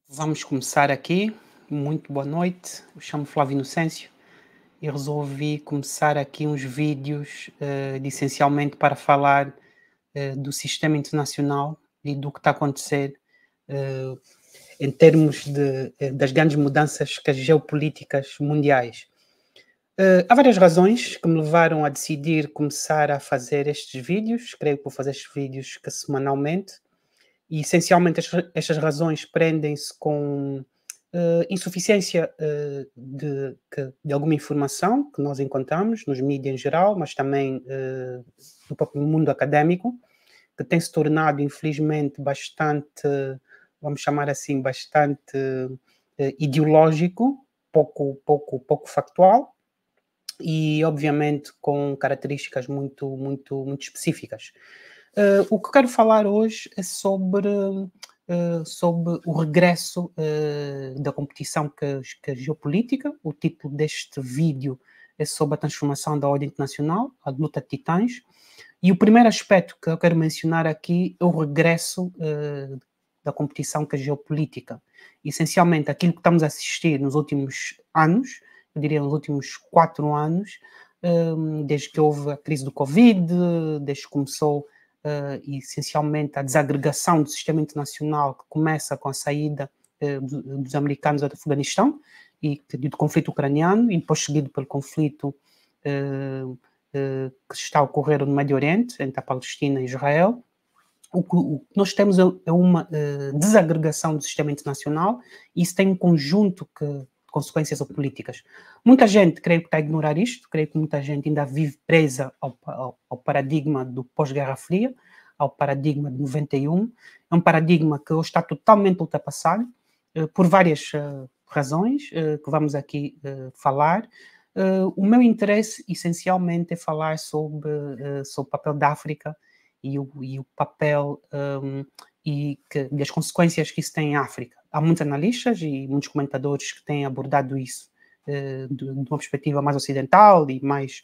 Vamos começar aqui. Muito boa noite. Eu chamo Flávio Inocêncio e resolvi começar aqui uns vídeos, essencialmente para falar do sistema internacional e do que está a acontecer eh, em termos das grandes mudanças geopolíticas mundiais. Há várias razões que me levaram a decidir começar a fazer estes vídeos. Creio que vou fazer estes vídeos semanalmente. E essencialmente estas razões prendem-se com insuficiência de alguma informação que nós encontramos nos mídias em geral, mas também no próprio mundo académico, que tem se tornado, infelizmente, bastante, vamos chamar assim, bastante ideológico, pouco factual e, obviamente, com características muito específicas. O que eu quero falar hoje é sobre o regresso da competição que a geopolítica. O título deste vídeo é sobre a transformação da ordem internacional, a luta de titãs. E o primeiro aspecto que eu quero mencionar aqui é o regresso da competição que é geopolítica. Essencialmente, aquilo que estamos a assistir nos últimos anos, eu diria nos últimos 4 anos, desde que houve a crise do Covid, desde que começou essencialmente a desagregação do sistema internacional, que começa com a saída dos americanos do Afeganistão e do conflito ucraniano, e depois seguido pelo conflito que está a ocorrer no Médio Oriente, entre a Palestina e Israel. O que nós temos é uma desagregação do sistema internacional, e isso tem um conjunto de consequências políticas. Muita gente, creio que está a ignorar isto, creio que muita gente ainda vive presa ao paradigma do pós-Guerra Fria, ao paradigma de 91. É um paradigma que hoje está totalmente ultrapassado, por várias razões que vamos aqui falar. O meu interesse, essencialmente, é falar sobre o papel da África e o papel e as consequências que isso tem em África. Há muitos analistas e muitos comentadores que têm abordado isso de uma perspectiva mais ocidental e mais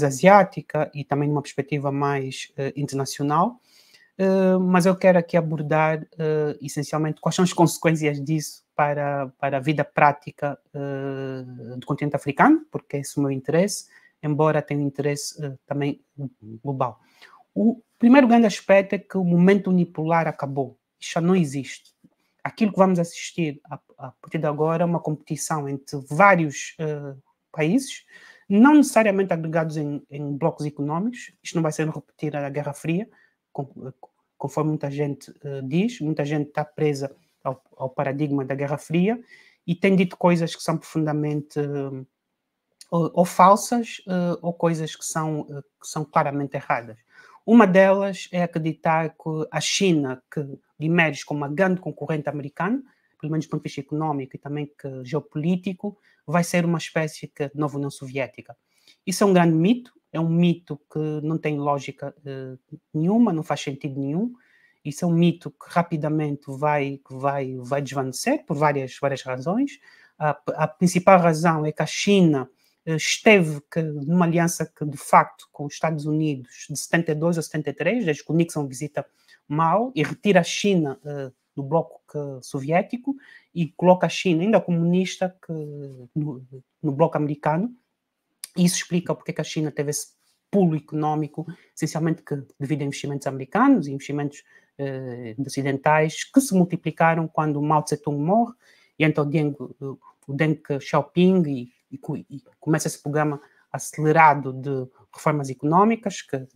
asiática, e também de uma perspectiva mais internacional. Mas eu quero aqui abordar essencialmente quais são as consequências disso para a vida prática do continente africano, porque esse é o meu interesse, embora tenha um interesse também global. O primeiro grande aspecto é que o momento unipolar acabou. Isto já não existe. Aquilo que vamos assistir a partir de agora é uma competição entre vários países, não necessariamente agregados em blocos económicos. Isto não vai ser repetir a Guerra Fria, conforme muita gente diz. Muita gente está presa ao paradigma da Guerra Fria e tem dito coisas que são profundamente ou falsas ou coisas que são claramente erradas. Uma delas é acreditar que a China, que emerge como uma grande concorrente americana, pelo menos do ponto de vista económico e também geopolítico, vai ser uma espécie de nova União Soviética. Isso é um grande mito, é um mito que não tem lógica nenhuma, não faz sentido nenhum. Isso é um mito que rapidamente vai desvanecer por várias razões. A principal razão é que a China esteve numa aliança que, de facto, com os Estados Unidos de 72 a 73, desde que o Nixon visita Mao e retira a China do bloco soviético e coloca a China ainda comunista no bloco americano. Isso explica porque que a China teve esse pulo económico, essencialmente devido a investimentos americanos e investimentos ocidentais, que se multiplicaram quando Mao Tse-tung morre, e então o Deng Xiaoping e começa esse programa acelerado de reformas económicas, que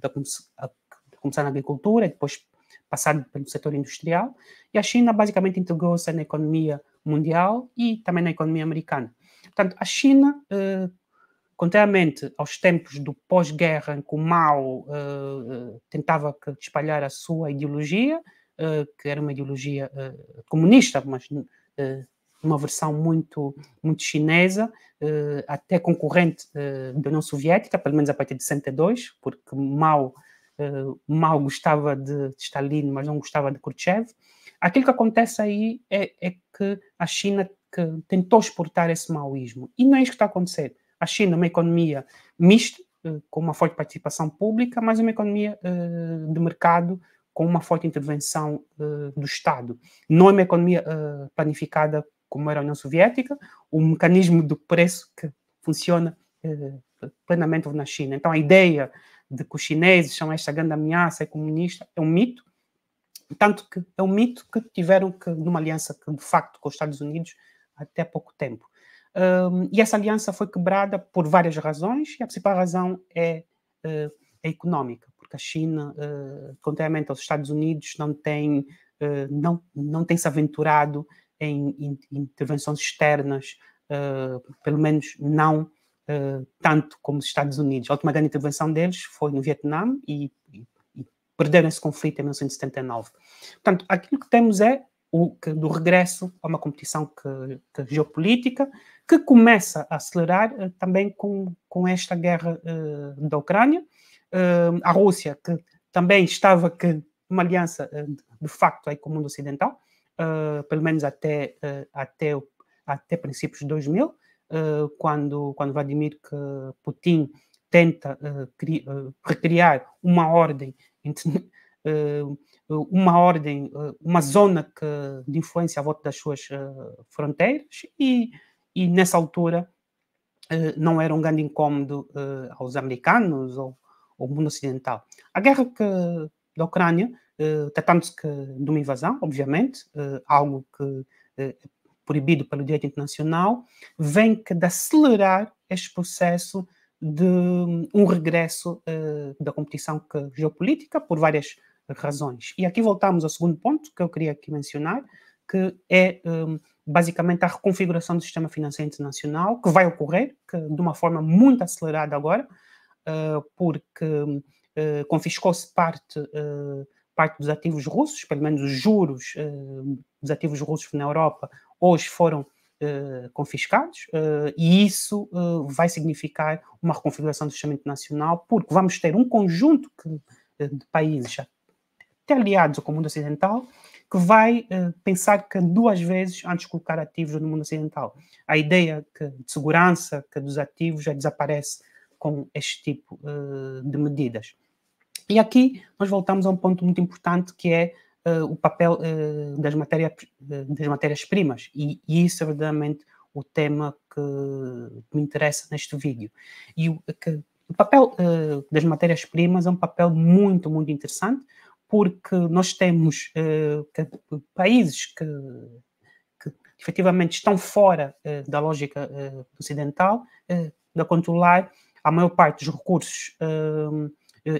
começar na agricultura e depois passar pelo setor industrial, e a China basicamente integrou-se na economia mundial e também na economia americana. Portanto, a China, contrariamente aos tempos do pós-guerra, em que o Mao tentava espalhar a sua ideologia, que era uma ideologia comunista, mas uma versão muito chinesa, até concorrente da União Soviética, pelo menos a partir de 62, porque Mao gostava de Stalin, mas não gostava de Khrushchev. Aquilo que acontece aí é que a China tentou exportar esse maoísmo, e não é isso que está a acontecer. A China é uma economia mista, com uma forte participação pública, mas uma economia de mercado com uma forte intervenção do Estado. Não é uma economia planificada como era a União Soviética, o mecanismo do preço que funciona plenamente na China. Então, a ideia de que os chineses são esta grande ameaça comunista é um mito, tanto que é um mito que tiveram que, numa aliança que, de facto, com os Estados Unidos até há pouco tempo. E essa aliança foi quebrada por várias razões, e a principal razão é económica, porque a China, contrariamente aos Estados Unidos, não tem se aventurado em intervenções externas, pelo menos não tanto como os Estados Unidos. A última grande intervenção deles foi no Vietnã e perderam esse conflito em 1979. Portanto, aquilo que temos é do regresso a uma competição geopolítica que começa a acelerar também com esta guerra da Ucrânia. A Rússia, que também estava numa aliança de facto aí com o mundo ocidental, pelo menos até princípios de 2000, quando Vladimir Putin tenta recriar uma ordem, uma zona de influência à volta das suas fronteiras, e nessa altura não era um grande incômodo aos americanos ou ao mundo ocidental. A guerra da Ucrânia, tratando-se de uma invasão, obviamente, algo que é proibido pelo direito internacional, vem de acelerar este processo de um regresso da competição geopolítica por várias razões. E aqui voltamos ao segundo ponto que eu queria aqui mencionar, que é basicamente a reconfiguração do sistema financeiro internacional, que vai ocorrer de uma forma muito acelerada agora, porque confiscou-se parte dos ativos russos, pelo menos os juros dos ativos russos na Europa hoje foram confiscados, e isso vai significar uma reconfiguração do sistema internacional, porque vamos ter um conjunto de países, até aliados ao mundo ocidental, que vai pensar duas vezes antes de colocar ativos no mundo ocidental. A ideia de segurança dos ativos já desaparece com este tipo de medidas. E aqui nós voltamos a um ponto muito importante, que é o papel das matérias-primas, e isso é verdadeiramente o tema que me interessa neste vídeo. E o papel das matérias-primas é um papel muito, muito interessante, porque nós temos países que efetivamente estão fora da lógica ocidental de controlar a maior parte dos recursos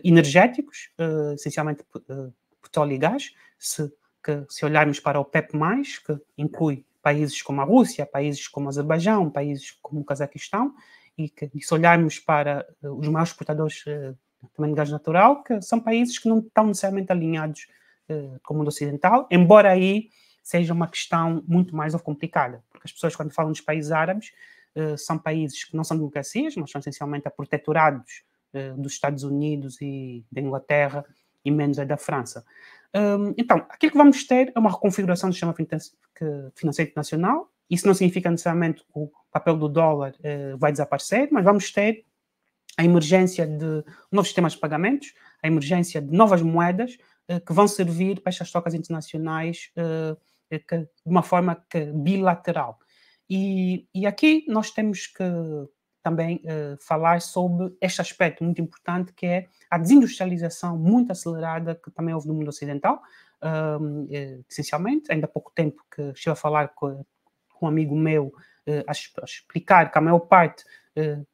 energéticos, essencialmente petróleo e gás. Se olharmos para o PEP+, que inclui países como a Rússia, países como o Azerbaijão, países como o Cazaquistão, e se olharmos para os maiores exportadores também de gás natural, que são países que não estão necessariamente alinhados com o mundo ocidental, embora aí seja uma questão muito mais complicada, porque as pessoas, quando falam dos países árabes, são países que não são democracias, mas são essencialmente protetorados dos Estados Unidos e da Inglaterra, e menos da França. Então, aquilo que vamos ter é uma reconfiguração do sistema financeiro internacional. Isso não significa necessariamente que o papel do dólar vai desaparecer, mas vamos ter a emergência de novos sistemas de pagamentos, a emergência de novas moedas que vão servir para estas trocas internacionais de uma forma bilateral. E aqui nós temos que também falar sobre este aspecto muito importante, que é a desindustrialização muito acelerada que também houve no mundo ocidental, essencialmente. Ainda há pouco tempo que estive a falar com um amigo meu a explicar que a maior parte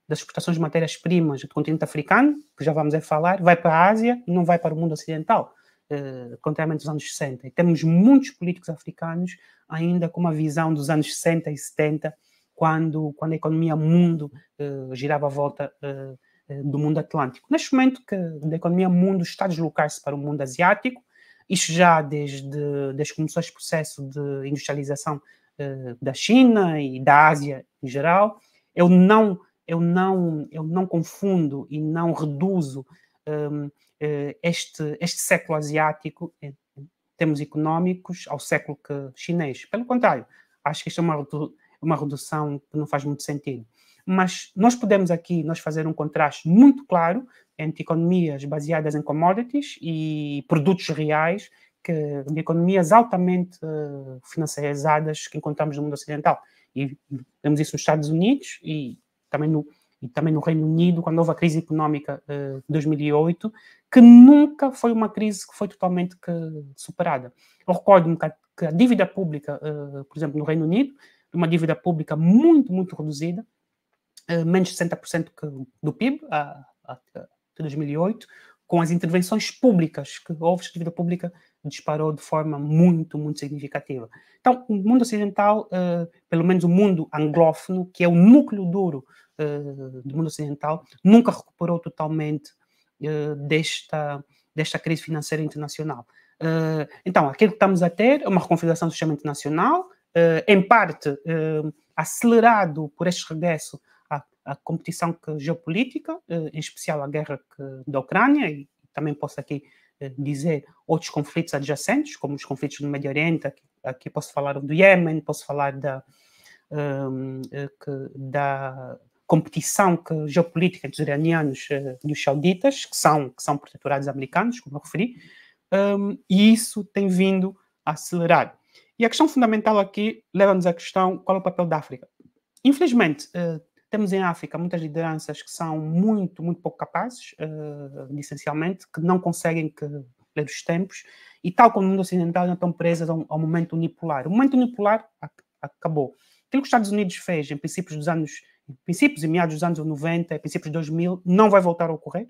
das exportações de matérias-primas do continente africano, que já vamos falar, vai para a Ásia e não vai para o mundo ocidental, contrariamente aos anos 60. E temos muitos políticos africanos ainda com uma visão dos anos 60 e 70, quando a economia mundo girava à volta do mundo atlântico. Neste momento que a economia mundo está a deslocar-se para o mundo asiático, isto já desde que começou este processo de industrialização da China e da Ásia em geral. Eu não confundo e não reduzo este século asiático em termos económicos ao século chinês. Pelo contrário, acho que isto é uma redução que não faz muito sentido. mas nós podemos aqui fazer um contraste muito claro entre economias baseadas em commodities e produtos reais, de economias altamente financiarizadas que encontramos no mundo ocidental. E vemos isso nos Estados Unidos e também no Reino Unido, quando houve a crise económica de 2008, que nunca foi uma crise que foi totalmente superada. Eu recordo-me que a dívida pública, por exemplo, no Reino Unido, uma dívida pública muito, muito reduzida, menos de 60% do PIB, de 2008, com as intervenções públicas que houve, a dívida pública disparou de forma muito, muito significativa. Então, o mundo ocidental, pelo menos o mundo anglófono, que é o núcleo duro do mundo ocidental, nunca recuperou totalmente desta crise financeira internacional. Então, aquilo que estamos a ter é uma reconfiguração do sistema internacional, em parte acelerado por este regresso à competição geopolítica, em especial a guerra da Ucrânia, e também posso aqui dizer outros conflitos adjacentes, como os conflitos no Médio Oriente, aqui posso falar do Iêmen, posso falar da competição geopolítica entre os iranianos e os sauditas, que são protetorados americanos, como eu referi, e isso tem vindo a acelerar. E a questão fundamental aqui leva-nos à questão: qual é o papel da África? Infelizmente, temos em África muitas lideranças que são muito, muito pouco capazes, essencialmente, que não conseguem ler os tempos, e tal como no mundo ocidental, não estão presas ao momento unipolar. O momento unipolar acabou. Aquilo que os Estados Unidos fez em princípios e meados dos anos 90, princípios de 2000, não vai voltar a ocorrer,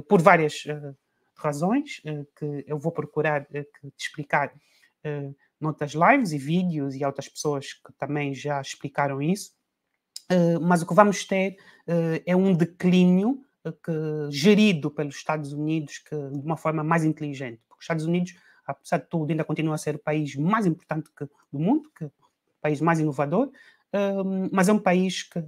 por várias razões, que eu vou procurar te explicar noutras lives e vídeos, e outras pessoas que também já explicaram isso. Mas o que vamos ter é um declínio gerido pelos Estados Unidos de uma forma mais inteligente. Porque os Estados Unidos, apesar de tudo, ainda continua a ser o país mais importante do mundo, o país mais inovador, mas é um país que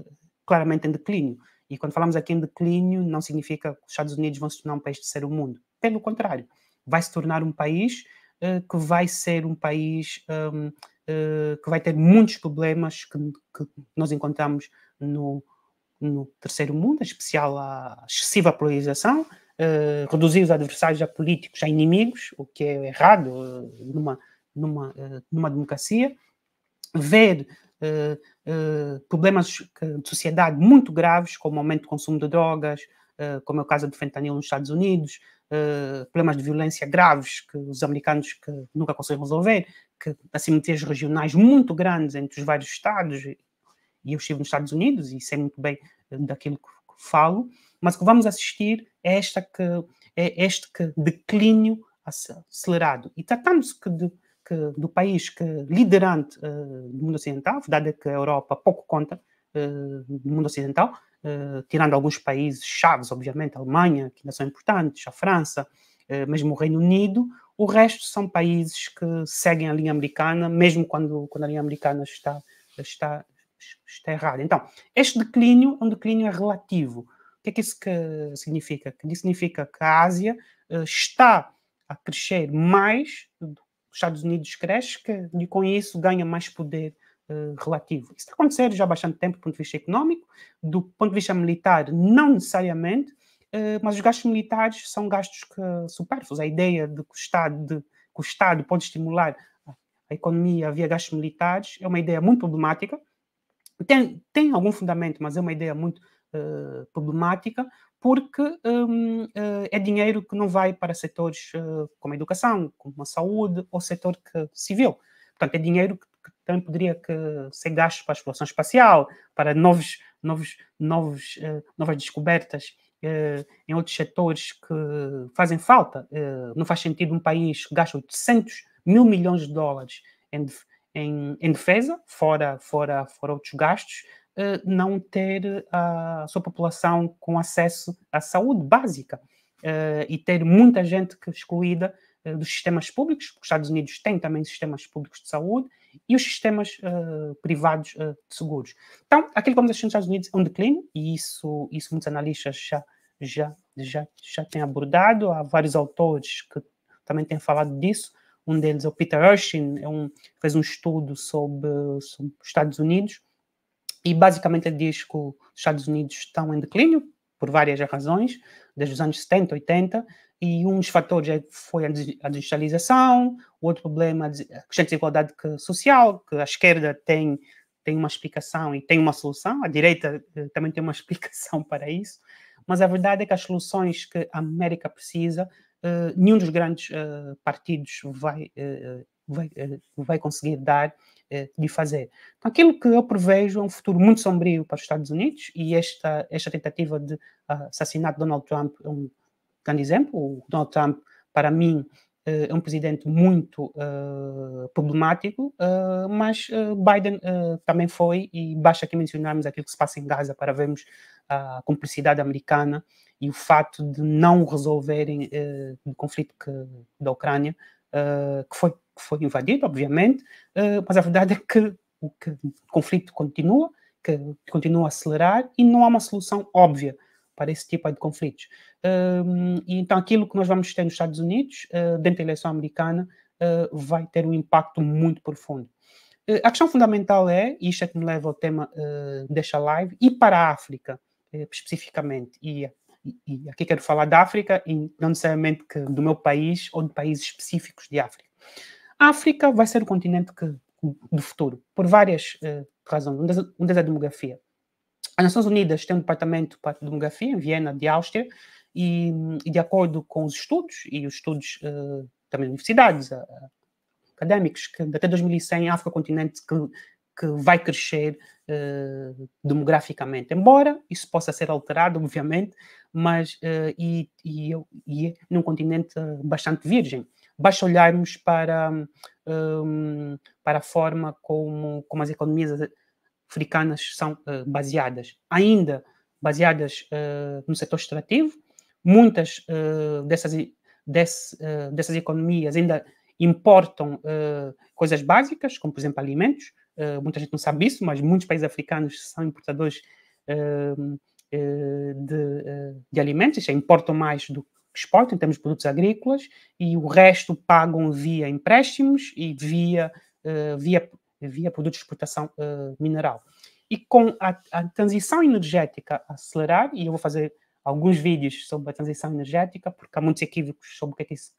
claramente em declínio. E quando falamos aqui em declínio, não significa que os Estados Unidos vão se tornar um país de terceiro mundo. Pelo contrário, vai se tornar um país que vai ser um país que vai ter muitos problemas que nós encontramos no terceiro mundo, em especial a excessiva polarização, reduzir os adversários a políticos a inimigos, o que é errado numa democracia, ver problemas de sociedade muito graves, como o aumento do consumo de drogas, como é o caso do fentanil nos Estados Unidos, problemas de violência graves que os americanos nunca conseguem resolver, que assimetrias regionais muito grandes entre os vários estados, e eu estive nos Estados Unidos e sei muito bem daquilo que falo, mas o que vamos assistir é este declínio acelerado. E tratamos do país liderante do mundo ocidental. A verdade é que a Europa pouco conta do mundo ocidental, tirando alguns países chaves, obviamente, a Alemanha, que ainda são importantes, a França, mesmo o Reino Unido. O resto são países que seguem a linha americana, mesmo quando a linha americana está errada. Então, este declínio é um declínio relativo. O que é que isso significa? Isso significa que a Ásia está a crescer mais do que os Estados Unidos cresce, e com isso ganha mais poder relativo. Isso está acontecendo já há bastante tempo do ponto de vista económico, do ponto de vista militar, não necessariamente, mas os gastos militares são gastos supérfluos. A ideia de que o Estado pode estimular a economia via gastos militares é uma ideia muito problemática. Tem algum fundamento, mas é uma ideia muito problemática, porque é dinheiro que não vai para setores como a educação, como a saúde, ou setor civil. Portanto, é dinheiro que também poderia ser gasto para a exploração espacial, para novas descobertas em outros setores que fazem falta. Não faz sentido um país que gasta 800 mil milhões de dólares em defesa, fora outros gastos, não ter a sua população com acesso à saúde básica e ter muita gente excluída dos sistemas públicos, porque os Estados Unidos têm também sistemas públicos de saúde, e os sistemas privados de seguros. Então, aquilo que vamos assistir nos Estados Unidos é um declínio, e isso muitos analistas já têm abordado. Há vários autores que também têm falado disso. Um deles é o Peter Urchin, fez um estudo sobre os Estados Unidos, e basicamente ele diz que os Estados Unidos estão em declínio, por várias razões, desde os anos 70, 80, e um dos fatores foi a digitalização, o outro problema é a crescente desigualdade social, que a esquerda tem uma explicação e tem uma solução, a direita também tem uma explicação para isso, mas a verdade é que as soluções que a América precisa, nenhum dos grandes partidos vai conseguir dar de fazer. Então, aquilo que eu prevejo é um futuro muito sombrio para os Estados Unidos, e esta tentativa de assassinato de Donald Trump é um grande exemplo. O Donald Trump, para mim, é um presidente muito problemático, mas Biden também foi, e basta aqui mencionarmos aquilo que se passa em Gaza para vermos a cumplicidade americana e o fato de não resolverem o conflito da Ucrânia, que foi invadido, obviamente, mas a verdade é que o conflito continua, que continua a acelerar, e não há uma solução óbvia para esse tipo de conflitos. E então aquilo que nós vamos ter nos Estados Unidos, dentro da eleição americana, vai ter um impacto muito profundo. A questão fundamental é, e isto é que me leva ao tema desta live, e para a África, especificamente, e aqui quero falar da África, e não necessariamente do meu país ou de países específicos de África. A África vai ser o continente do futuro, por várias razões. Um deles é a demografia. As Nações Unidas têm um departamento para a demografia em Viena, de Áustria, e de acordo com os estudos, e os estudos também de universidades, académicos, que até 2100 a África é um continente que vai crescer demograficamente, embora isso possa ser alterado, obviamente, mas é num continente bastante virgem. Basta olharmos para a forma como as economias africanas são baseadas no setor extrativo. Muitas dessas economias ainda importam coisas básicas, como, por exemplo, alimentos. Muita gente não sabe isso, mas muitos países africanos são importadores de alimentos, isto é, importam mais do que exportam em termos de produtos agrícolas, e o resto pagam via empréstimos e via produtos de exportação mineral. E com a transição energética a acelerar, e eu vou fazer alguns vídeos sobre a transição energética, porque há muitos equívocos sobre o que é que isso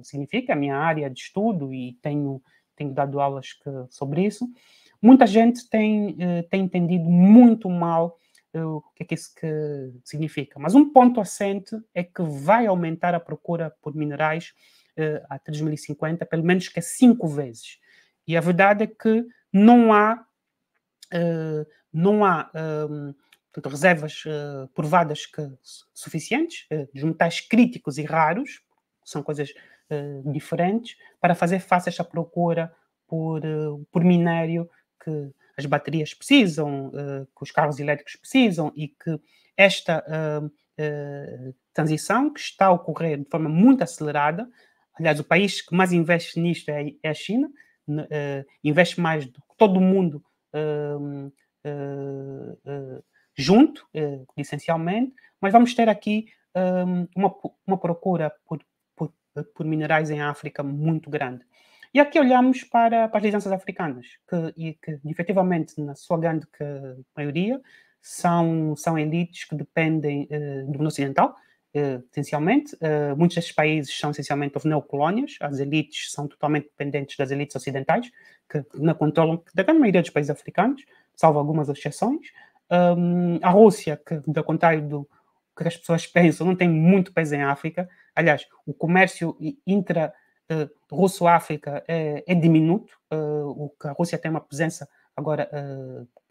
significa, a minha área de estudo, e tenho dado aulas sobre isso. Muita gente tem entendido muito mal o que é que isso significa. Mas um ponto assente é que vai aumentar a procura por minerais até 2050, pelo menos que é 5 vezes. E a verdade é que não há portanto, reservas provadas suficientes dos metais críticos e raros, são coisas diferentes, para fazer face a esta procura por minério que as baterias precisam, que os carros elétricos precisam, e que esta transição, que está a ocorrer de forma muito acelerada. Aliás, o país que mais investe nisto é a China, investe mais do que todo o mundo junto, essencialmente, mas vamos ter aqui uma procura por minerais em África muito grande. E aqui olhamos para as lideranças africanas, que efetivamente, na sua grande maioria, são elites que dependem do mundo ocidental, essencialmente. Muitos destes países são essencialmente neocolónias, as elites são totalmente dependentes das elites ocidentais, que não controlam da grande maioria dos países africanos, salvo algumas exceções. A Rússia, que, ao contrário do que as pessoas pensam, não tem muito peso em África. Aliás, o comércio Russo-África é diminuto. O que a Rússia tem uma presença agora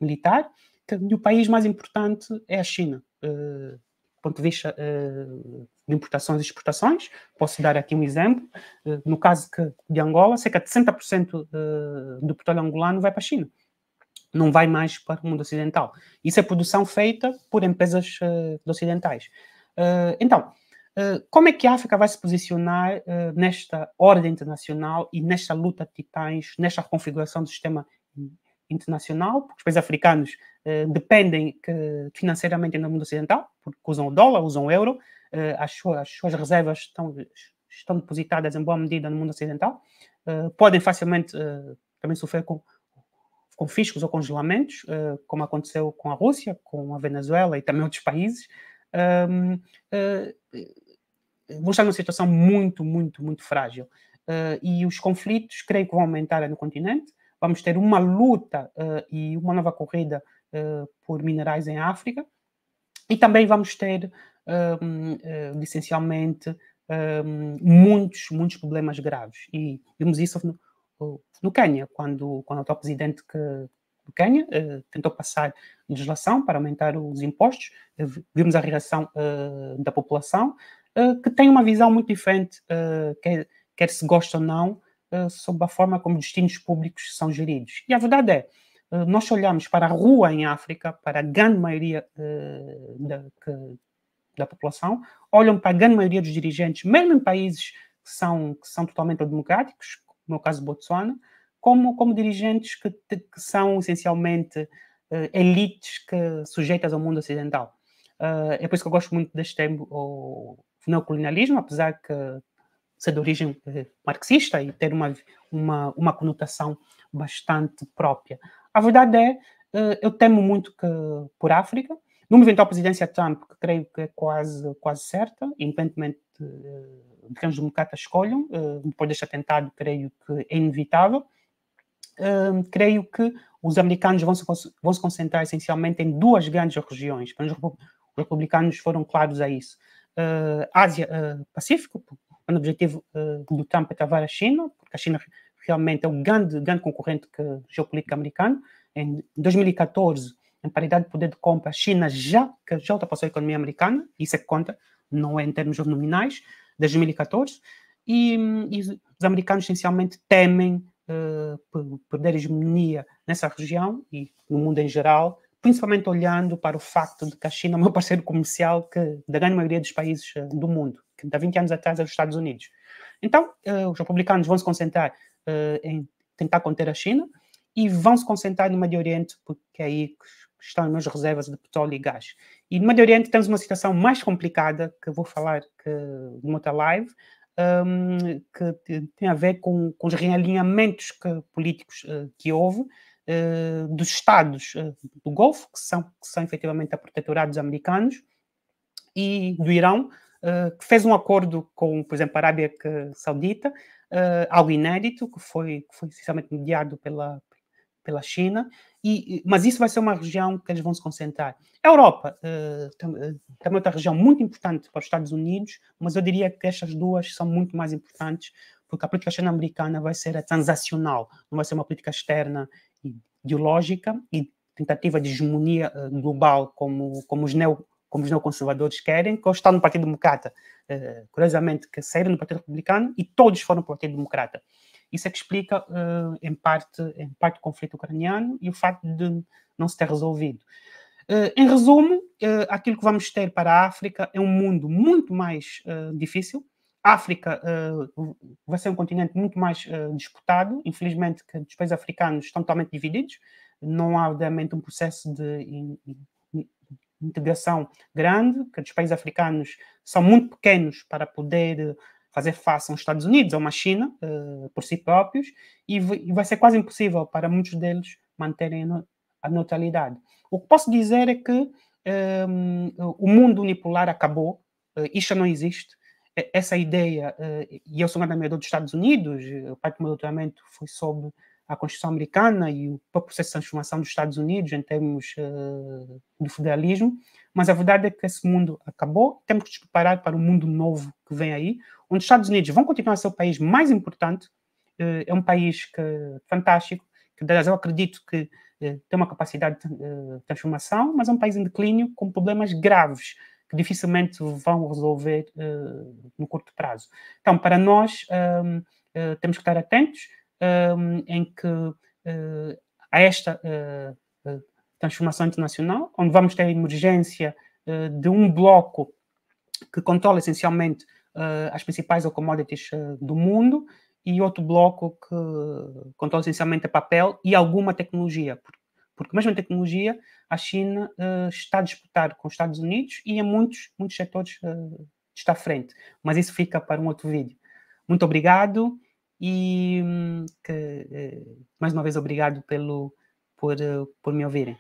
militar, e o país mais importante é a China, do ponto de vista de importações e exportações. Posso dar aqui um exemplo. No caso de Angola, cerca de 60% do petróleo angolano vai para a China. Não vai mais para o mundo ocidental. Isso é produção feita por empresas ocidentais. Então, como é que a África vai se posicionar nesta ordem internacional e nesta luta de titãs, nesta reconfiguração do sistema internacional? Porque os países africanos dependem financeiramente do mundo ocidental, porque usam o dólar, usam o euro, as suas reservas estão depositadas em boa medida no mundo ocidental, podem facilmente também sofrer com confiscos ou congelamentos, como aconteceu com a Rússia, com a Venezuela e também outros países, vão estar numa situação muito, muito, muito frágil. E os conflitos, creio que vão aumentar no continente. Vamos ter uma luta e uma nova corrida por minerais em África. E também vamos ter, essencialmente, muitos problemas graves. E vimos isso no Quênia, quando o atual presidente do Quênia tentou passar legislação para aumentar os impostos. Vimos a reação da população, que tem uma visão muito diferente, quer se gosta ou não, sobre a forma como os destinos públicos são geridos. E a verdade é, nós olhamos para a rua em África, para a grande maioria da população, olham para a grande maioria dos dirigentes, mesmo em países que são totalmente democráticos, no caso de Botsuana, como dirigentes que são essencialmente elites sujeitas ao mundo ocidental. É por isso que eu gosto muito deste termo, o neocolonialismo, apesar que ser de origem marxista e ter uma conotação bastante própria. A verdade é, eu temo muito que por África, numa eventual presidência Trump, que creio que é quase certa, independentemente de quem os democratas escolham, depois deste atentado, creio que é inevitável. Creio que os americanos vão se concentrar essencialmente em duas grandes regiões. Os republicanos foram claros a isso. Ásia-Pacífico, o objetivo do Trump é travar a China, porque a China realmente é um grande concorrente geopolítico americano. Em 2014, em paridade de poder de compra, a China já ultrapassou a economia americana, isso é que conta, não é em termos nominais, desde 2014, e os americanos essencialmente temem perder hegemonia nessa região e no mundo em geral, principalmente olhando para o facto de que a China é o maior parceiro comercial da grande maioria dos países do mundo, que há 20 anos atrás era os Estados Unidos. Então, os republicanos vão se concentrar em tentar conter a China e vão se concentrar no Médio Oriente, porque é aí que estão as minhas reservas de petróleo e gás. E no Médio Oriente temos uma situação mais complicada, que eu vou falar numa outra live, que tem a ver com os realinhamentos políticos que houve dos Estados do Golfo, que são efetivamente a proteturados americanos, e do Irão, que fez um acordo com, por exemplo, a Arábia Saudita, algo inédito, que foi essencialmente mediado pela China, mas isso vai ser uma região que eles vão se concentrar. A Europa também é outra região muito importante para os Estados Unidos, mas eu diria que estas duas são muito mais importantes, porque a política externa-americana vai ser a transacional, não vai ser uma política externa ideológica e tentativa de hegemonia global como os neoconservadores querem, que hoje estão no Partido Democrata, curiosamente, que saíram do Partido Republicano e todos foram para o Partido Democrata. Isso é que explica, em parte, o conflito ucraniano e o facto de não se ter resolvido. Em resumo, aquilo que vamos ter para a África é um mundo muito mais difícil. A África vai ser um continente muito mais disputado. Infelizmente, que os países africanos estão totalmente divididos. Não há, obviamente, um processo de integração grande, que os países africanos são muito pequenos para poder fazer face aos Estados Unidos ou uma China por si próprios, e vai ser quase impossível para muitos deles manterem a neutralidade. O que posso dizer é que o mundo unipolar acabou, isto não existe. Essa ideia, e eu sou um admirador dos Estados Unidos, parte do meu doutoramento foi sobre a Constituição Americana e o processo de transformação dos Estados Unidos em termos do federalismo, mas a verdade é que esse mundo acabou, temos que nos preparar para um mundo novo que vem aí, onde os Estados Unidos vão continuar a ser o país mais importante, é um país fantástico, que eu acredito que tem uma capacidade de transformação, mas é um país em declínio com problemas graves, que dificilmente vão resolver no curto prazo. Então, para nós, temos que estar atentos em que a esta transformação internacional, onde vamos ter a emergência de um bloco que controla essencialmente as principais commodities do mundo e outro bloco que controla essencialmente a papel e alguma tecnologia, porque mesmo em tecnologia a China está a disputar com os Estados Unidos e em muitos setores está à frente, mas isso fica para um outro vídeo. Muito obrigado e mais uma vez obrigado por me ouvirem.